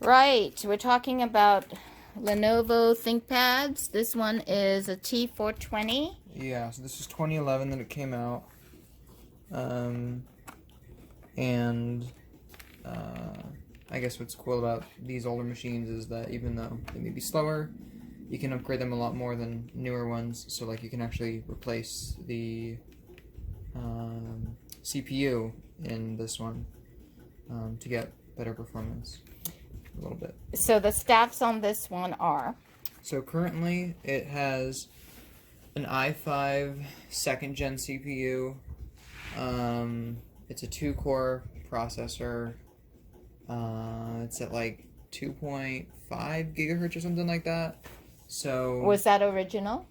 Right, we're talking about Lenovo Thinkpads. This one is a T420. Yeah, so this is 2011 that it came out. And I guess what's cool about these older machines is that even though they may be slower, you can upgrade them a lot more than newer ones. So like you can actually replace the CPU in this one to get better performance a little bit. So the stats on this one are? So currently it has an i5 2nd gen CPU. It's a 2-core processor. It's at like 2.5 gigahertz or something like that. So Was that original?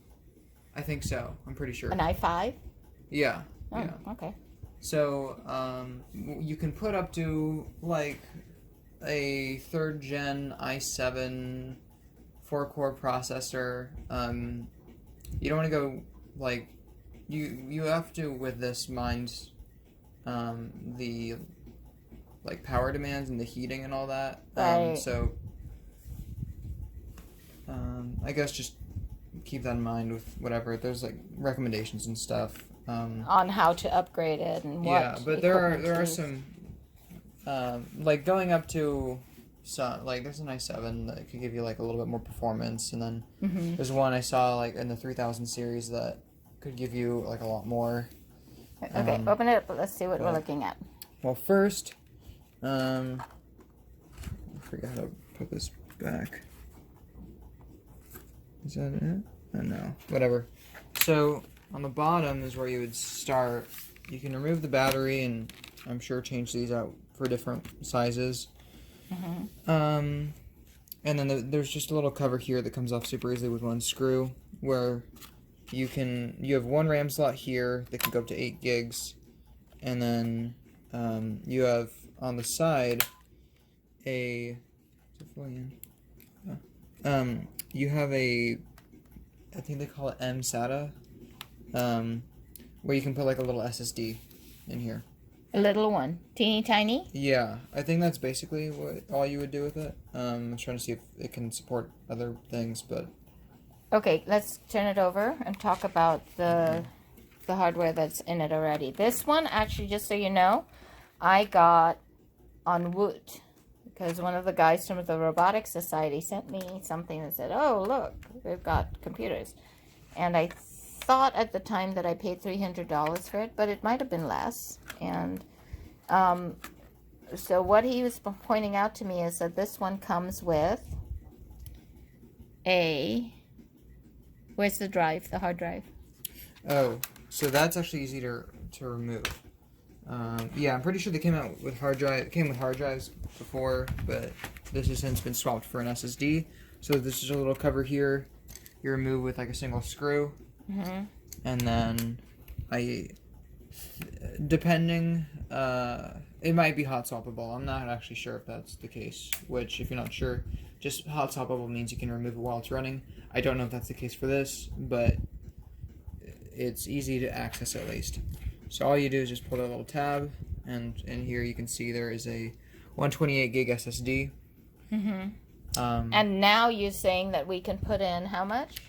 I think so. I'm pretty sure. An i5? Yeah. Oh, yeah. okay. So you can put up to like a 3rd gen i7 4-core processor. You don't want to go like you have to with this mind the like power demands and the heating and all that. Right. So I guess just keep that in mind with whatever. There's like recommendations and stuff on how to upgrade it and what. Yeah, but there are some like going up to some like there's an i7 that could give you like a little bit more performance, and then there's one I saw like in the 3000 series that could give you like a lot more. Okay, open it up. Let's see what we're looking at. Well, first, I forgot how to put this back. Is that it? Oh, no. Whatever. So, on the bottom is where you would start. You can remove the battery and I'm sure change these out for different sizes. And then there's just a little cover here that comes off super easily with one screw where you have one RAM slot here that can go up to 8 gigs, and then you have on the side you have I think they call it mSATA, where you can put like a little SSD in here. A little one, teeny tiny. Yeah, I think that's basically all you would do with it. I'm trying to see if it can support other things, but okay, let's turn it over and talk about the hardware that's in it already. This one, actually, just so you know, I got on Woot because one of the guys from the Robotics Society sent me something that said, "Oh, look, we've got computers," and I thought at the time that I paid $300 for it, but it might have been less. And so what he was pointing out to me is that this one comes with where's the drive, the hard drive? Oh, so that's actually easy to remove. Yeah, I'm pretty sure they came with hard drives before, but this has since been swapped for an SSD. So this is a little cover here. You remove with like a single screw. And then depending, it might be hot swappable. I'm not actually sure if that's the case, which if you're not sure, just hot swappable means you can remove it while it's running. I don't know if that's the case for this, but it's easy to access at least. So all you do is just pull that little tab, and in here you can see there is a 128 gig SSD. And now you're saying that we can put in how much?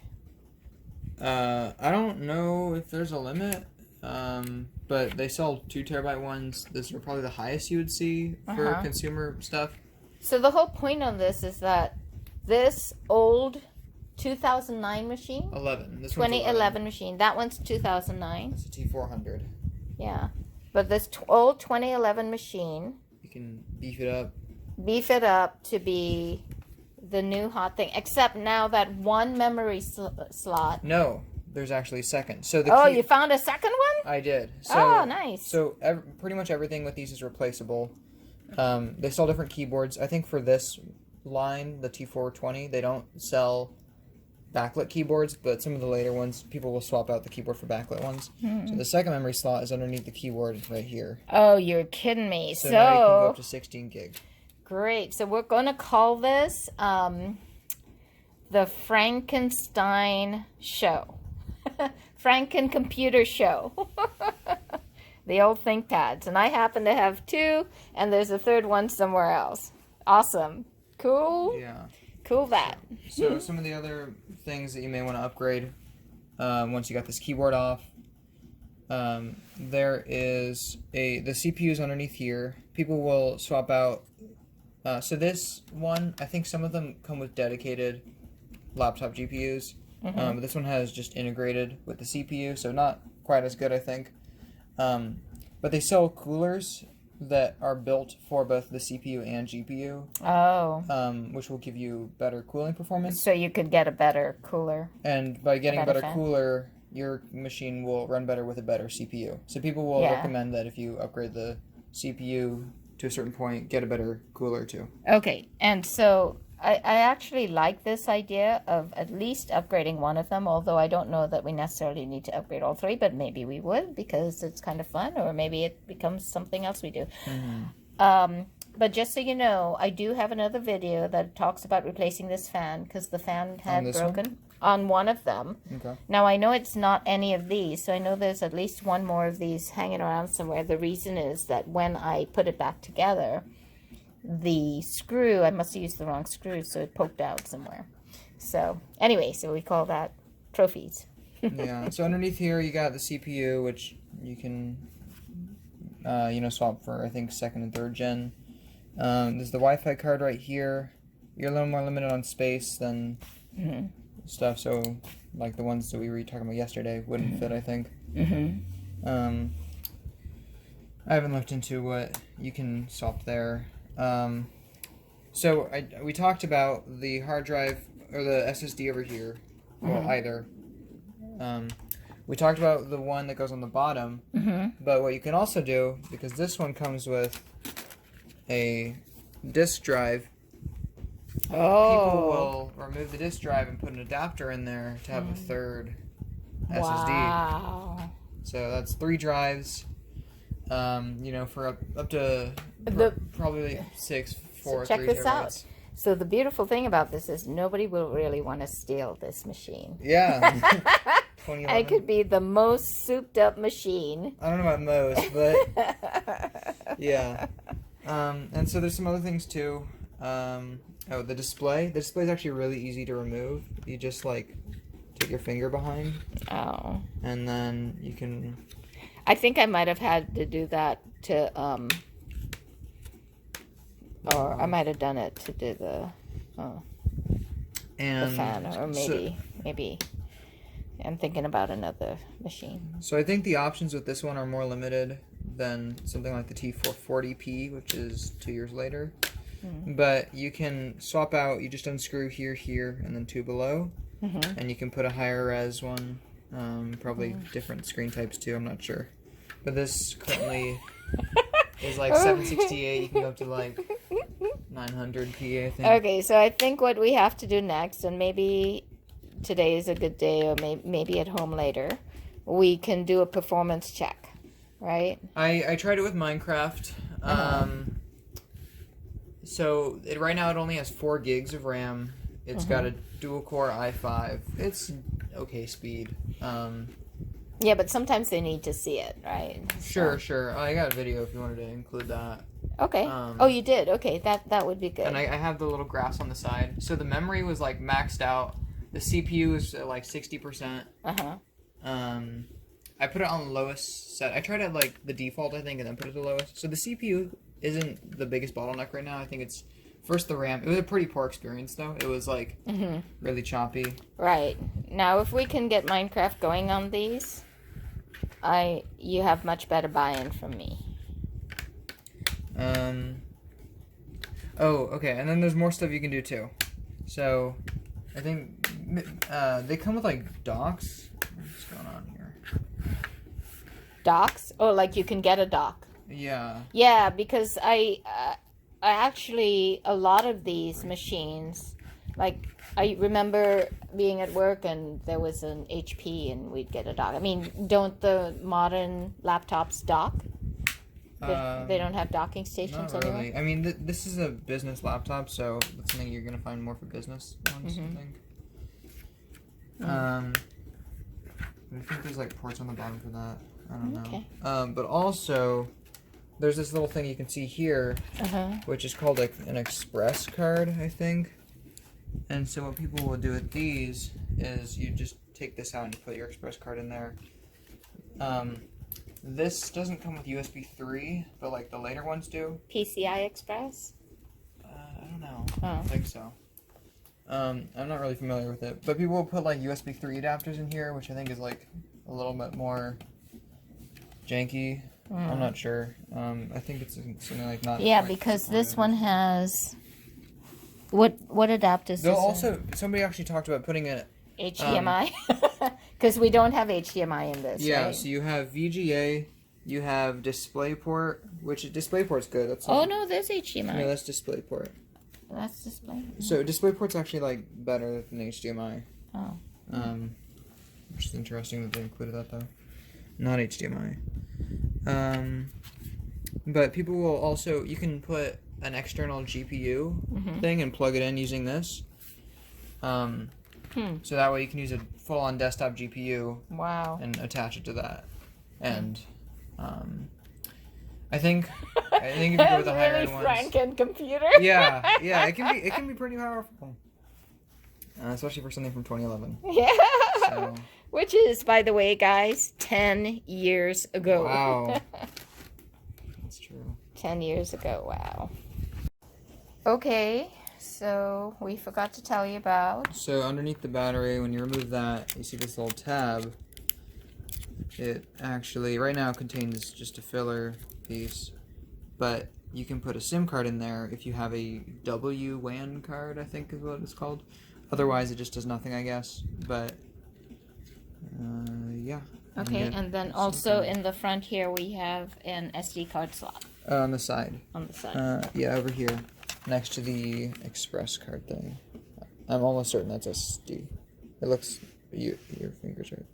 I don't know if there's a limit, but they sell 2 terabyte ones. These are probably the highest you would see for consumer stuff. So the whole point of this is that this old 2009 machine? 11. This 2011 machine. That one's 2009. It's a T400. Yeah. But this old 2011 machine, You can beef it up. Beef it up to be the new hot thing. Except now that one memory slot. No, there's actually a second. So you found a second one? I did. So, oh, nice. So pretty much everything with these is replaceable. They sell different keyboards. I think for this line, the T420, they don't sell backlit keyboards, but some of the later ones, people will swap out the keyboard for backlit ones. So the second memory slot is underneath the keyboard right here. Oh, you're kidding me. So now you can go up to 16 gig. Great. So we're going to call this the Frankenstein Show. Franken Computer Show. The old Thinkpads. And I happen to have 2, and there's a third one somewhere else. Awesome. Cool. Yeah. Cool that. So some of the other things that you may want to upgrade once you got this keyboard off. There is the CPU is underneath here. People will swap out. So this one, I think some of them come with dedicated laptop GPUs. But this one has just integrated with the CPU, so not quite as good, I think. But they sell coolers that are built for both the CPU and GPU. Oh. Which will give you better cooling performance. So you could get a better cooler. And by getting a better fan. cooler, your machine will run better with a better CPU. So people will recommend that if you upgrade the CPU to a certain point, get a better cooler too. Okay, and so I actually like this idea of at least upgrading one of them, although I don't know that we necessarily need to upgrade all three, but maybe we would because it's kind of fun, or maybe it becomes something else we do. But just so you know, I do have another video that talks about replacing this fan because the fan had broken on one of them. Okay. Now, I know it's not any of these, so I know there's at least one more of these hanging around somewhere. The reason is that when I put it back together, the screw, I must have used the wrong screw, so it poked out somewhere. So, anyway, so we call that trophies. Yeah, so underneath here you got the CPU, which you can, swap for, I think, 2nd and 3rd gen. There's the Wi-Fi card right here. You're a little more limited on space than stuff, so like the ones that we were talking about yesterday wouldn't fit, I think. I haven't looked into what you can swap there. So we talked about the hard drive or the SSD over here. Well, either. We talked about the one that goes on the bottom, but what you can also do, because this one comes with a disk drive, people will remove the disk drive and put an adapter in there to have a 3rd SSD. Wow. So that's 3 drives, for up to probably 6, 4, so check 3 this terabytes. out. So the beautiful thing about this is nobody will really want to steal this machine. Yeah. It could be the most souped up machine. I don't know about most, but yeah. And so there's some other things too. The display. The display is actually really easy to remove. You just take your finger behind. Oh. And then you can. I think I might have had to do that to or I might have done it to do the fan, or maybe I'm thinking about another machine. So I think the options with this one are more limited than something like the T440P, which is 2 years later. But you can swap out, you just unscrew here, and then 2 below. And you can put a higher res one, probably different screen types too, I'm not sure. But this currently is 768, you can go up to 900p, I think. Okay, so I think what we have to do next, and maybe today is a good day, or maybe at home later, we can do a performance check, right? I tried it with Minecraft. So right now it only has 4 gigs of RAM. It's got a dual-core i5. It's okay speed. Yeah, but sometimes they need to see it, right? Sure. I got a video if you wanted to include that. Okay. Oh, you did? Okay, that would be good. And I have the little graphs on the side. So the memory was maxed out. The CPU is at 60%. I put it on the lowest set. I tried it the default, I think, and then put it to lowest. So the CPU isn't the biggest bottleneck right now. I think it's first the RAM. It was a pretty poor experience though. It was really choppy. Right. Now if we can get Minecraft going on these, you have much better buy-in from me. Oh, okay. And then there's more stuff you can do too. So I think they come with docks. What's going on here? Docks? Oh, you can get a dock. Yeah. Yeah, because I actually, a lot of these machines, I remember being at work and there was an HP and we'd get a dock. I mean, don't the modern laptops dock? They don't have docking stations not really. anymore? I mean, this is a business laptop, so that's something you're going to find more for business ones, I think. I think there's ports on the bottom for that. I don't know. Okay. But also, there's this little thing you can see here, which is called like an express card, I think. And so what people will do with these is you just take this out and you put your express card in there. This doesn't come with USB 3, but like the later ones do. PCI Express? I don't know. I don't think so. I'm not really familiar with it, but people will put like USB 3 adapters in here, which I think is like a little bit more janky. I'm not sure. I think it's something like not. Yeah, quite because supported. this one has what adapters? They'll also somebody actually talked about putting in HDMI, because we don't have HDMI in this. Yeah, right? so you have VGA, you have DisplayPort, which DisplayPort's good. That's Oh no, there's HDMI. No, that's DisplayPort. That's display. So DisplayPort's actually like better than HDMI. Oh. Which is interesting that they included that though. Not HDMI. But people will also, you can put an external GPU thing and plug it in using this. So that way you can use a full-on desktop GPU. Wow. And attach it to that. And I think if you go with the higher end ones. Franken computer. Yeah, it can be pretty powerful. Especially for something from 2011. Yeah. So. Which is, by the way, guys, 10 years ago. Wow. That's true. 10 years ago, wow. Okay, so we forgot to tell you about... So underneath the battery, when you remove that, you see this little tab. It actually, right now, contains just a filler piece. But you can put a SIM card in there if you have a WAN card, I think is what it's called. Otherwise, it just does nothing, I guess. But... yeah. Okay, and then also in the front here we have an SD card slot. On the side. On the side. Yeah, over here, next to the express card thing. I'm almost certain that's SD. It looks, your fingers right.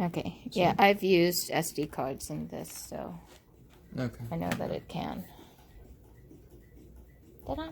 Okay, so, yeah, I've used SD cards in this, so okay. I know that it can. Ta-da!